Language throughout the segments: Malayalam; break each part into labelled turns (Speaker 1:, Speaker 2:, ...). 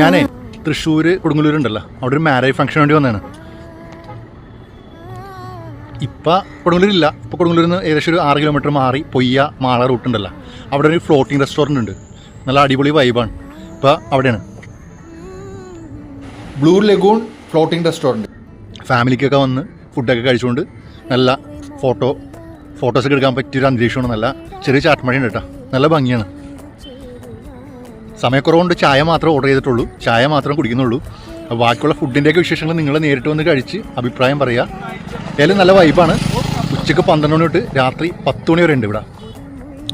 Speaker 1: ഞാനേ തൃശ്ശൂർ കൊടുങ്ങല്ലൂരുണ്ടല്ലോ, അവിടെ ഒരു മാരേജ് ഫംഗ്ഷൻ വേണ്ടി വന്നതാണ്. ഇപ്പം കൊടുങ്ങല്ലൂരില്ല. ഇപ്പോൾ കൊടുങ്ങല്ലൂരിൽ നിന്ന് ഏകദേശം ഒരു 6 കിലോമീറ്റർ മാറി പൊയ്യ മാള റൂട്ടുണ്ടല്ലോ, അവിടെ ഒരു ഫ്ലോട്ടിംഗ് റെസ്റ്റോറൻറ്റ് ഉണ്ട്. നല്ല അടിപൊളി വൈബാണ്. ഇപ്പോൾ അവിടെയാണ്
Speaker 2: ബ്ലൂ ലഗൂൺ ഫ്ലോട്ടിംഗ് റെസ്റ്റോറൻറ്റ്.
Speaker 1: ഫാമിലിക്കൊക്കെ വന്ന് ഫുഡൊക്കെ കഴിച്ചുകൊണ്ട് നല്ല ഫോട്ടോസൊക്കെ എടുക്കാൻ പറ്റിയൊരു അന്തരീക്ഷമാണ്. നല്ല ചെറിയ ചാട്ടുമഴയുണ്ട് കേട്ടോ, നല്ല ഭംഗിയാണ്. സമയക്കുറവുകൊണ്ട് ചായ മാത്രമേ ഓർഡർ ചെയ്തിട്ടുള്ളൂ, ചായ മാത്രം കുടിക്കുന്നുള്ളൂ. ബാക്കിയുള്ള ഫുഡിൻ്റെയൊക്കെ വിശേഷങ്ങൾ നിങ്ങൾ നേരിട്ട് വന്ന് കഴിച്ച് അഭിപ്രായം പറയുക. ഏതായാലും നല്ല വൈബാണ്. ഉച്ചയ്ക്ക് 12 മണി തൊട്ട് രാത്രി 10 മണി വരെ ഉണ്ട് ഇവിടെ.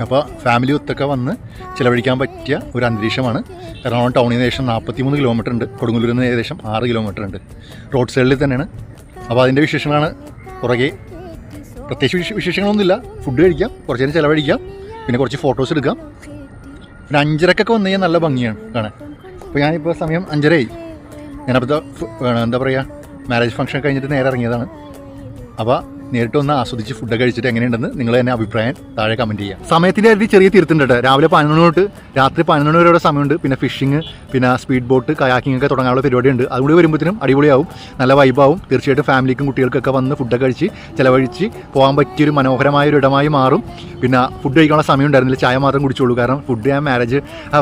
Speaker 1: അപ്പോൾ ഫാമിലി ഒത്തൊക്കെ വന്ന് ചിലവഴിക്കാൻ പറ്റിയ ഒരു അന്തരീക്ഷമാണ്. എറണാകുളം ടൗണിൽ നിന്ന് ഏകദേശം 43 കിലോമീറ്റർ ഉണ്ട്. കൊടുങ്ങല്ലൂരിൽ നിന്ന് ഏകദേശം 6 കിലോമീറ്റർ ഉണ്ട്. റോഡ് സൈഡിൽ തന്നെയാണ്. അപ്പോൾ അതിൻ്റെ വിശേഷങ്ങളാണ് പുറകെ. പ്രത്യേകിച്ച് വിശേഷങ്ങളൊന്നുമില്ല. ഫുഡ് കഴിക്കാം, കുറച്ച് നേരം ചിലവഴിക്കാം, പിന്നെ കുറച്ച് ഫോട്ടോസ് എടുക്കാം. പിന്നെ 5:30 വന്നു കഴിഞ്ഞാൽ നല്ല ഭംഗിയാണ് കാണാൻ. അപ്പോൾ ഞാനിപ്പോൾ സമയം 5:30 ഞാനപ്പോൾ എന്താ പറയുക, മാരേജ് ഫംഗ്ഷൻ കഴിഞ്ഞിട്ട് നേരെ ഇറങ്ങിയതാണ്. അപ്പോൾ നേരിട്ട് ഒന്ന് ആസ്വദിച്ച് ഫുഡൊക്കെ കഴിച്ചിട്ട് എങ്ങനെയുണ്ടെന്ന് നിങ്ങൾ തന്നെ അഭിപ്രായം താഴെ കമൻറ്റ് ചെയ്യുക. സമയത്തിൻ്റെ കാര്യത്തിൽ ചെറിയ തിരുത്തുണ്ട് കേട്ടോ. രാവിലെ 11 മണി തൊട്ട് രാത്രി 11 മണി വരെ സമയമുണ്ട്. പിന്നെ ഫിഷിങ്, പിന്നെ സ്പീഡ് ബോട്ട്, കയാക്കിംഗ് ഒക്കെ തുടങ്ങാനുള്ള പരിപാടിയുണ്ട്. അതുകൂടി വരുമ്പോഴത്തേനും അടിപൊളിയാവും, നല്ല വൈബാവും. തീർച്ചയായിട്ടും ഫാമിലിക്കും കുട്ടികൾക്കൊക്കെ വന്ന് ഫുഡൊക്കെ കഴിച്ച് ചിലവഴിച്ച് പോകാൻ പറ്റിയൊരു മനോഹരമായൊരു ഇടമായി മാറും. പിന്നെ ഫുഡ് കഴിക്കാനുള്ള സമയം ഉണ്ടായിരുന്നില്ല, ചായ മാത്രം കുടിച്ചോളൂ. കാരണം ഫുഡ് ഞാൻ മാരേജ്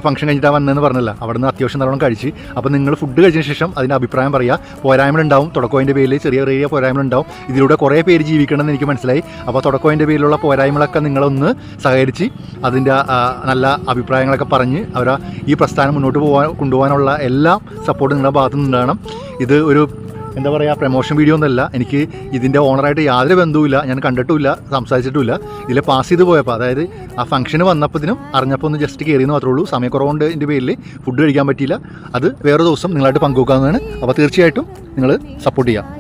Speaker 1: ഫംഗ്ഷൻ കഴിഞ്ഞിട്ടാണ് വന്നതെന്ന് പറഞ്ഞില്ല, അവിടെ നിന്ന് അത്യാവശ്യം നല്ലോണം കഴിച്ച്. അപ്പോൾ നിങ്ങൾ ഫുഡ് കഴിച്ചതിന് ശേഷം അതിൻ്റെ അഭിപ്രായം പറയുക. പോരായ്മകളുണ്ടാവും, തുടക്കത്തിൻ്റെ പേരിൽ ചെറിയ ചെറിയ പോരായ്മകളുണ്ടാവും. ഇതിലൂടെ കുറേ പേര് ജീവിക്കണമെന്ന് എനിക്ക് മനസ്സിലായി. അപ്പോൾ തുടക്കത്തിൻ്റെ പേരിലുള്ള പോരായ്മകളൊക്കെ നിങ്ങളൊന്ന് സഹകരിച്ച് അതിൻ്റെ നല്ല അഭിപ്രായങ്ങളൊക്കെ പറഞ്ഞ് അവരെ ഈ പ്രസ്ഥാനം മുന്നോട്ട് കൊണ്ടുപോകാനുള്ള എല്ലാ സപ്പോർട്ടും നിങ്ങളുടെ ഭാഗത്തു നിന്നുണ്ടാകണം. ഇത് ഒരു എന്താ പറയുക, പ്രമോഷൻ വീഡിയോ ഒന്നുമല്ല. എനിക്ക് ഇതിൻ്റെ ഓണറായിട്ട് യാതൊരു ബന്ധവുമില്ല, ഞാൻ കണ്ടിട്ടുമില്ല, സംസാരിച്ചിട്ടുമില്ല. ഇതിൽ പാസ് ചെയ്ത് പോയപ്പോൾ, അതായത് ആ ഫംഗ്ഷന് വന്നപ്പോഴത്തേനും അറിഞ്ഞപ്പോൾ ഒന്ന് ജസ്റ്റ് കയറിയെന്ന് മാത്രമേ ഉള്ളൂ. സമയക്കുറവുകൊണ്ട് എൻ്റെ പേരിൽ ഫുഡ് കഴിക്കാൻ പറ്റിയില്ല. അത് വേറെ ദിവസം നിങ്ങളായിട്ട് പങ്കുവെക്കാവുന്നതാണ്. അപ്പോൾ തീർച്ചയായിട്ടും നിങ്ങൾ സപ്പോർട്ട് ചെയ്യുക.